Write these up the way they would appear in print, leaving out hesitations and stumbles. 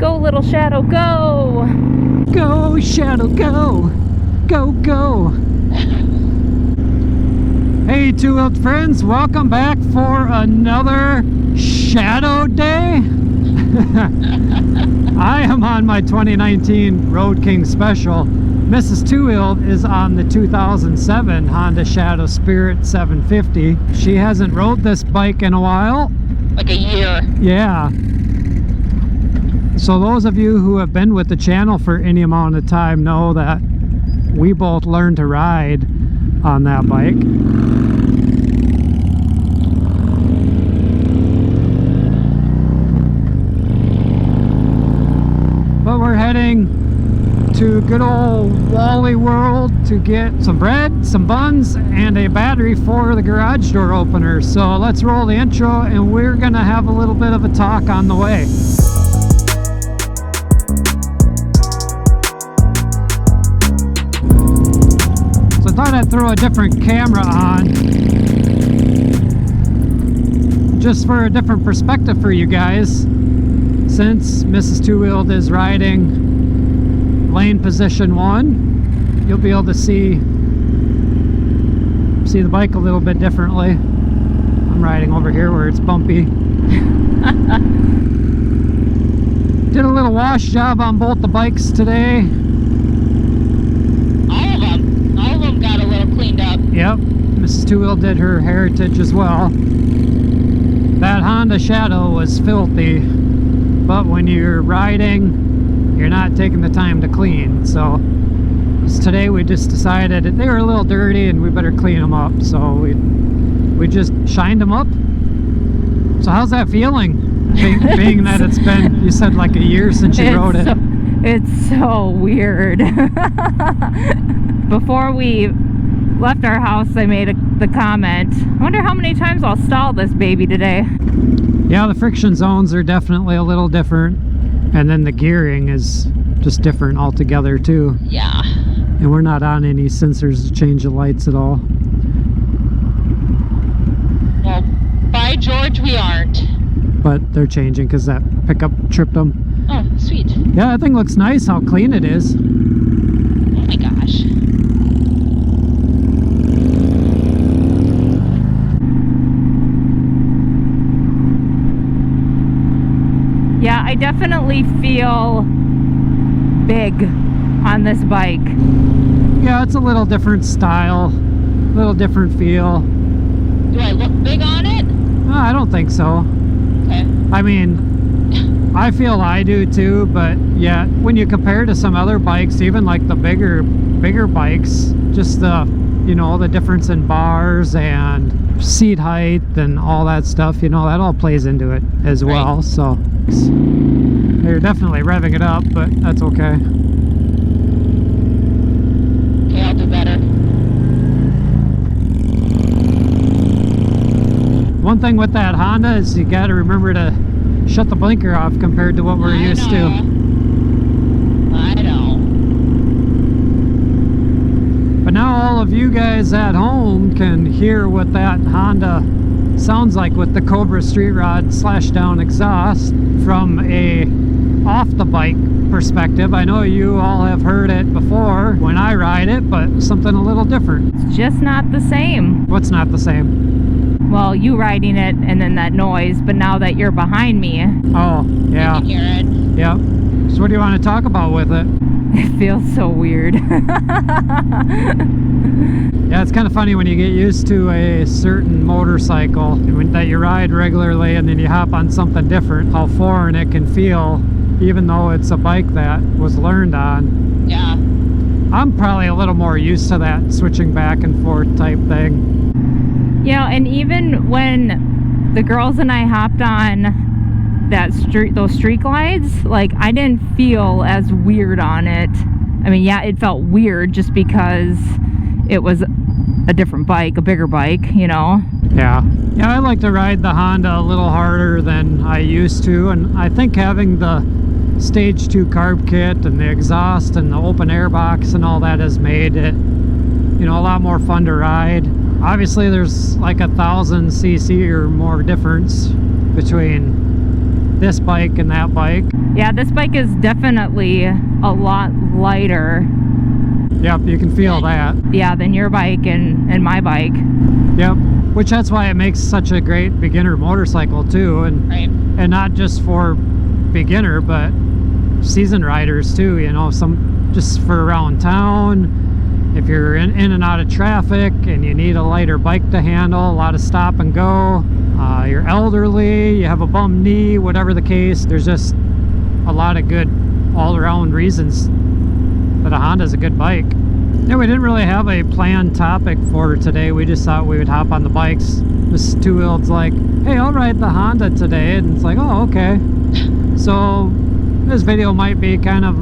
Go, little Shadow, go! Go, Shadow, go! Go, go! Hey, two-wheeled friends, welcome back for another Shadow Day. I am on my 2019 Road King Special. Mrs. Two-wheeled is on the 2007 Honda Shadow Spirit 750. She hasn't rode this bike in a while. Like a year. Yeah. So those of you who have been with the channel for any amount of time know that we both learned to ride on that bike. But we're heading to good old Wally World to get some bread, some buns, and a battery for the garage door opener. So let's roll the intro and we're gonna have a little bit of a talk on the way. So I thought I'd throw a different camera on just for a different perspective for you guys, since Mrs. Two-wheeled is riding lane position 1. You'll be able to see the bike a little bit differently. I'm riding over here where it's bumpy. Did a little wash job on both the bikes today. All of them got a little cleaned up. Yep, Mrs. Two-wheeled did her Heritage as well. That Honda Shadow was filthy, but when you're riding, you're not taking the time to clean. So today we just decided that they were a little dirty and we better clean them up. So we just shined them up. So how's that feeling? Being that it's been, you said, like a year since you rode it. It's so weird. Before we left our house, I made the comment, I wonder how many times I'll stall this baby today. Yeah, the friction zones are definitely a little different, and then the gearing is just different altogether too. Yeah. And we're not on any sensors to change the lights at all. Well, by George, we aren't. But they're changing because that pickup tripped them. Oh, sweet. Yeah, that thing looks nice how clean it is. Oh my gosh. Yeah, I definitely feel big on this bike. Yeah, it's a little different style, a little different feel. Do I look big on it? I don't think so. Okay. I mean, I feel I do too, but yeah, when you compare to some other bikes, even like the bigger bikes, just the, you know, the difference in bars and seat height and all that stuff, you know, that all plays into it as well. Right. So they're definitely revving it up, but that's okay. Okay, I'll do better. One thing with that Honda is you got to remember to shut the blinker off compared to what we're used to. I know. But now all of you guys at home can hear what that Honda sounds like with the Cobra Street Rod slash down exhaust from a off the bike perspective. I know you all have heard it before when I ride it, but something a little different. It's just not the same. What's not the same? Well, you riding it and then that noise, but now that you're behind me, oh yeah, you can hear it. Yep. So what do you want to talk about with it? It feels so weird. Yeah, it's kind of funny when you get used to a certain motorcycle that you ride regularly and then you hop on something different, how foreign it can feel, even though it's a bike that was learned on. Yeah. I'm probably a little more used to that switching back and forth type thing. Yeah, and even when the girls and I hopped on those street glides, like, I didn't feel as weird on it. I mean, yeah, it felt weird just because it was a different bike, a bigger bike, you know. Yeah, I like to ride the Honda a little harder than I used to, and I think having the Stage 2 carb kit and the exhaust and the open air box and all that has made it, you know, a lot more fun to ride. Obviously there's like 1,000 cc or more difference between this bike and that bike. Yeah, this bike is definitely a lot lighter. Yep, you can feel that. Yeah, than your bike and my bike. Yep, which that's why it makes such a great beginner motorcycle too, and Right. and not just for beginner, but seasoned riders too. You know, some just for around town. If you're in and out of traffic and you need a lighter bike to handle, a lot of stop and go. You're elderly, you have a bum knee, whatever the case. There's just a lot of good all-around reasons that a Honda's a good bike. Yeah, we didn't really have a planned topic for today. We just thought we would hop on the bikes. Mrs.TWOWHEELD's like, hey, I'll ride the Honda today. And it's like, oh, okay. So this video might be kind of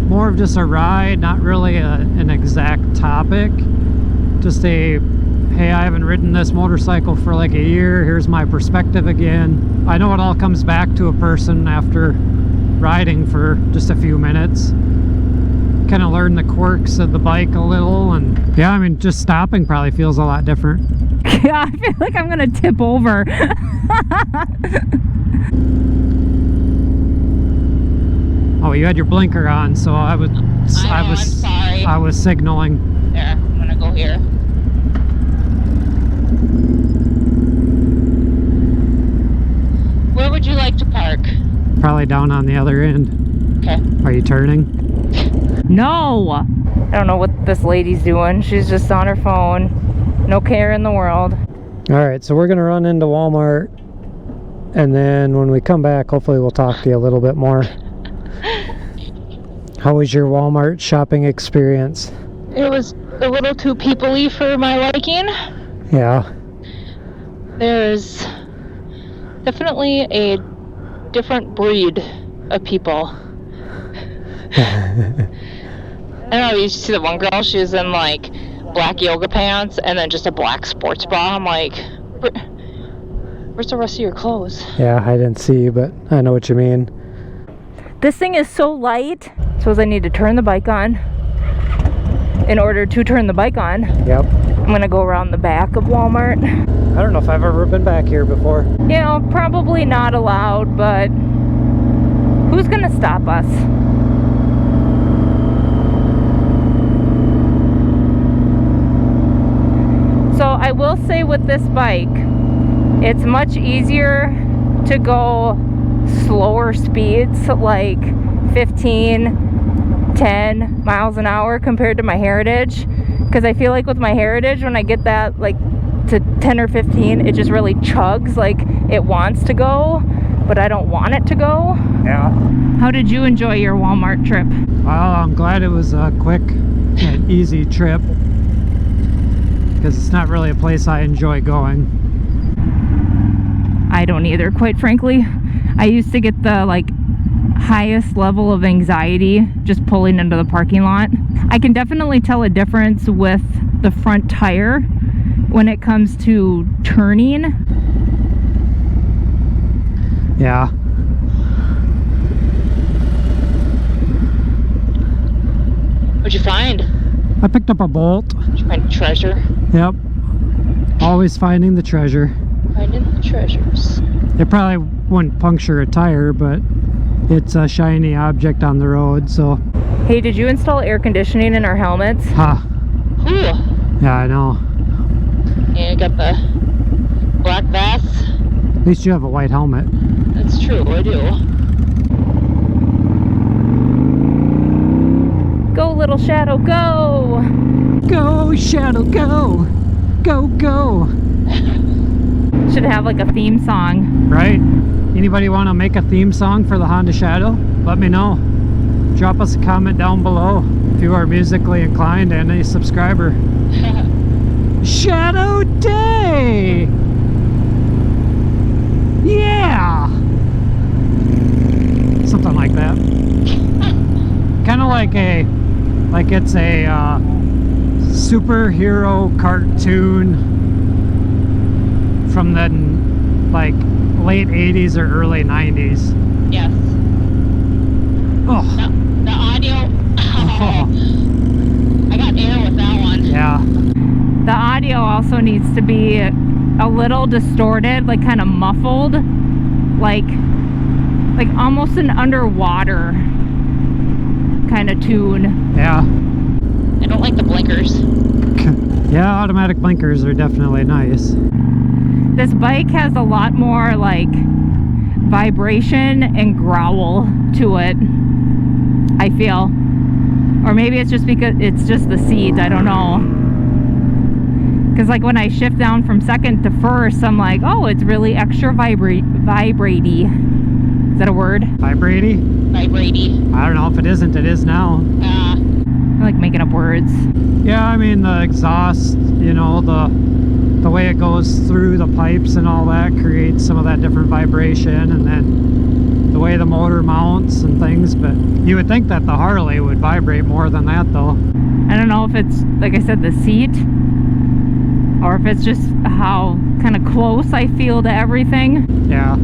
more of just a ride, not really an exact topic. Just a, hey, I haven't ridden this motorcycle for like a year. Here's my perspective again. I know it all comes back to a person after riding for just a few minutes. Kind of learn the quirks of the bike a little, and yeah, I mean, just stopping probably feels a lot different. Yeah, I feel like I'm gonna tip over. Oh, you had your blinker on, so I was I'm sorry. I was signaling. There, I'm gonna go here. Where would you like to park? Probably down on the other end. Okay. Are you turning? No! I don't know what this lady's doing. She's just on her phone. No care in the world. Alright, so we're gonna run into Walmart, and then when we come back, hopefully we'll talk to you a little bit more. How was your Walmart shopping experience? It was a little too people-y for my liking. Yeah. There's definitely a different breed of people. I don't know, you see the one girl, she was in like black yoga pants and then just a black sports bra. I'm like, where's the rest of your clothes? Yeah, I didn't see, but I know what you mean. This thing is so light. Suppose I need to turn the bike on. In order to turn the bike on, Yep. I'm gonna go around the back of Walmart. I don't know if I've ever been back here before. You know, probably not allowed, but who's gonna stop us? So I will say with this bike, it's much easier to go slower speeds, like 15, 10 miles an hour compared to my Heritage. Because I feel like with my Heritage, when I get that like to 10 or 15, it just really chugs, like it wants to go, but I don't want it to go. Yeah. How did you enjoy your Walmart trip? Well, I'm glad it was a quick and easy trip, because it's not really a place I enjoy going. I don't either, quite frankly. I used to get the like highest level of anxiety just pulling into the parking lot. I can definitely tell a difference with the front tire when it comes to turning. Yeah. What'd you find? I picked up a bolt. Did you find treasure? Yep. Always finding the treasure. Finding the treasures. It probably wouldn't puncture a tire, but it's a shiny object on the road, so. Hey, did you install air conditioning in our helmets? Ha. Ooh. Yeah, I know. Yeah, you got the black vest. At least you have a white helmet. That's true, I do. Go, little Shadow, go! Go, Shadow, go! Go, go! Should have like a theme song. Right? Anybody want to make a theme song for the Honda Shadow? Let me know. Drop us a comment down below if you are musically inclined and a subscriber. Shadow Day! Yeah! Something like that. Kind of like it's a superhero cartoon from the like late 80s or early 90s. Yes. Oh. The audio. I got air with that one. Yeah. The audio also needs to be a little distorted, like kind of muffled. Like like almost an underwater kind of tune. Yeah. I don't like the blinkers. Yeah, automatic blinkers are definitely nice. This bike has a lot more like vibration and growl to it, I feel. Or maybe it's just because it's just the seat, I don't know. Because like when I shift down from second to first, I'm like, oh, it's really extra vibratey. Is that a word? Vibratey? Vibratey. I don't know. If it isn't, it is now. I like making up words. Yeah, I mean the exhaust, you know, the way it goes through the pipes and all that creates some of that different vibration, and then the way the motor mounts and things. But you would think that the Harley would vibrate more than that, though. I don't know if it's, like I said, the seat, or if it's just how kind of close I feel to everything. Yeah.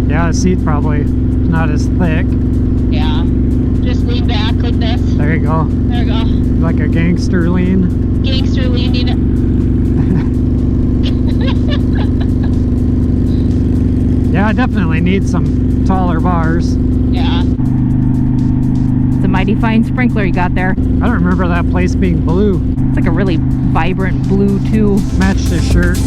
Yeah, the seat probably not as thick. Yeah. Just lean back like this. There you go. There we go. Like a gangster lean. Gangster leaning. Yeah, I definitely need some taller bars. Yeah. It's a mighty fine sprinkler you got there. I don't remember that place being blue. It's like a really vibrant blue too. Matched his shirt.